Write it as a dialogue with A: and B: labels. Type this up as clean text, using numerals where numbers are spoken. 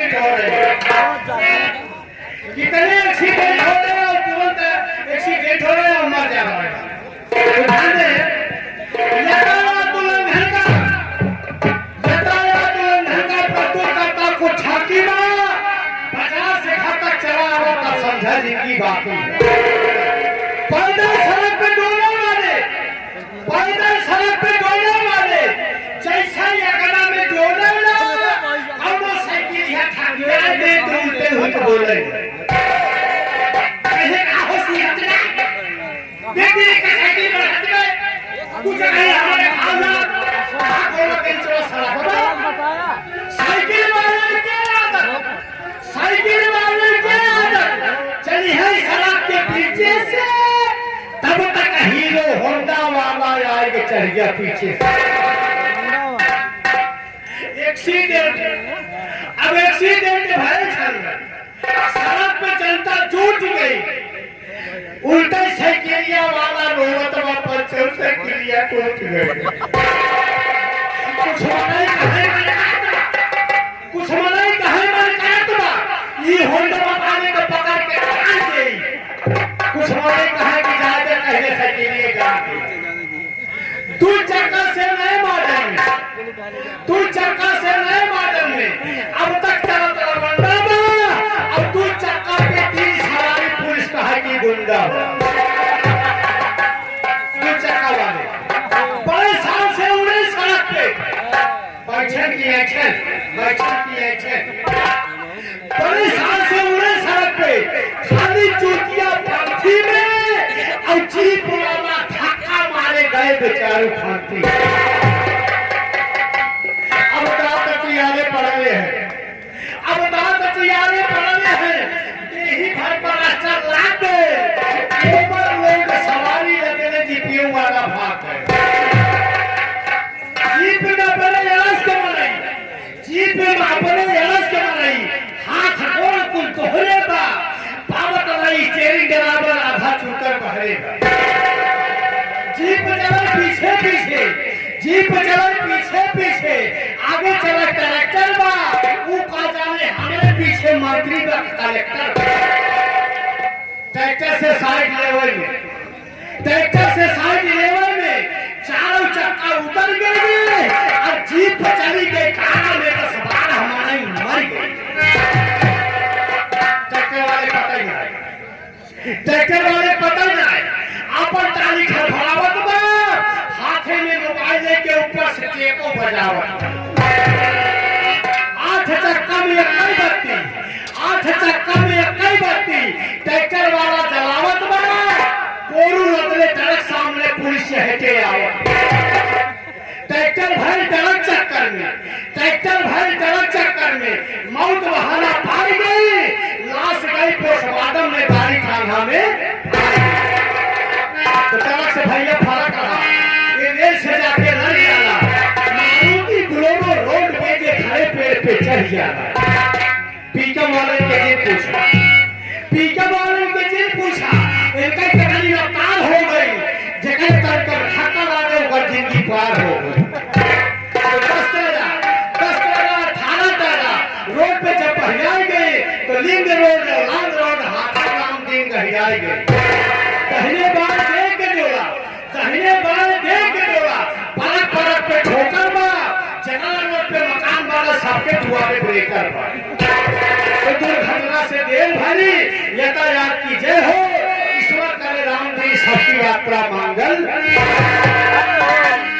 A: Accident हो रहे हैं, कितने एक्सीडेंट हो रहे हैं और तुरंत एक्सीडेंट हो रहे हैं और मर जा रहे हैं। ध्यान दें, यातायात उल्लंघन का प्रस्तुत करता कुछ हाकिमा 50 से तक चला हुआ तब समझा जिनकी बात पैदल सड़क पे डोले वाले, पैदल सड़क पे डोले वाले जैसा यकना में डोले ना और साइकिल या ठाकुर दे तो उल्टे हुए बोले कहे होशियार ना बेटी का साइकिल पर हाथ में कुछ नहीं हमारे हालात आगोला के चला सड़क बताया साइकिल वाले के आदत, साइकिल वाले के आदत चली है सड़क के पीछे से तब तक हीरो होंडा वाला आएगा चढ़ गया पीछे से। एक्सीडेंट, अब एक्सीडेंट भय सड़क पे जनता जुट गई, उल्टा साइकिलिया वाला रोहतवा पर चल साइकिलिया टूट गई। कुछ मनाई कहे ये होंडा बताने को पकड़ के आ गई, कुछ मनाई कहे कि ज्यादा कहने साइकिलिया गाड़ी दो चक्का से नए मॉडल में, दो चक्का से नए मॉडल में अब तक चला बंदा अब दो चक्का पे 3 सवारी पुलिस कहा कि गुंडा दो चक्का वाले बड़े साल से उड़े सड़क पे बैठन की एक्शन बड़े साल से उड़े सड़क पे खाली चूतिया फांसी में और जीप वाला धक्का मारे गए बेचारे फांसी। अब तैयारे पड़े हैं, अब तैयारे पड़े हैं यही भर पर चल लाते ऊपर लोग सवारी लगने जीपीओ वाला भाग है जीप में अपने यलस के बनाई, जीप में अपने यलस के बनाई हाथ गोड़ कुल तोहरे बा पावत नहीं स्टीयरिंग बराबर आधा चूकर बहरेगा। जीप चला पीछे पीछे, जीप चला पीछे पीछे, आगे चला ट्रैक्टर बा वो का जाने हमारे पीछे मंत्री का कलेक्टर। ट्रैक्टर से साइड लेवल में, ट्रैक्टर से साइड लेवल में चारों चक्का उतर गए और जीप चली गई काला में तो सवार हमारा ही मर गई। ट्रैक्टर वाले पता नहीं अपन ताली खड़खड़ावत बा हाथे में मोबाइल लेके ऊपर से टेको बजावत 8 चक्का में इकाई बत्ती, 8 चक्का में इकाई बत्ती ट्रैक्टर वाला जलावत बा कोरू लगले ट्रक सामने पुलिस से हटे आवत ट्रैक्टर भर ट्रक चक्कर में, ट्रैक्टर भर ट्रक चक्कर में मौत बहाना पाई गई, लाश गई पोस्टमार्टम में गाड़ी खाना में तो ट्रक से भैया फर्क रहा ये रेल से जाके लड़ जाना मारुति ग्लोबो रोड पे के खड़े पेड़ पे चढ़ जाना। पिकअप वाले के जी पूछा, पिकअप वाले के जी पूछा इनका कहानी अवतार हो गई जगह तक धक्का लागे ऊपर जिंदगी पार हो गई। दस तेरा 18 तेरा रोड पे जब बहियाई गई तो लिंग रोड लाल रोड हाथा राम दिन बहियाई गई कहने बार देख के जोड़ा, कहने बार देख के जोड़ा परक परक पे ठोकर बा जगह रोड पे मकान वाला सबके दुआरे ब्रेकर बा। तो दुर्घटना से देर भरी यातायात की जय हो, ईश्वर करे राम जी सबकी यात्रा मंगल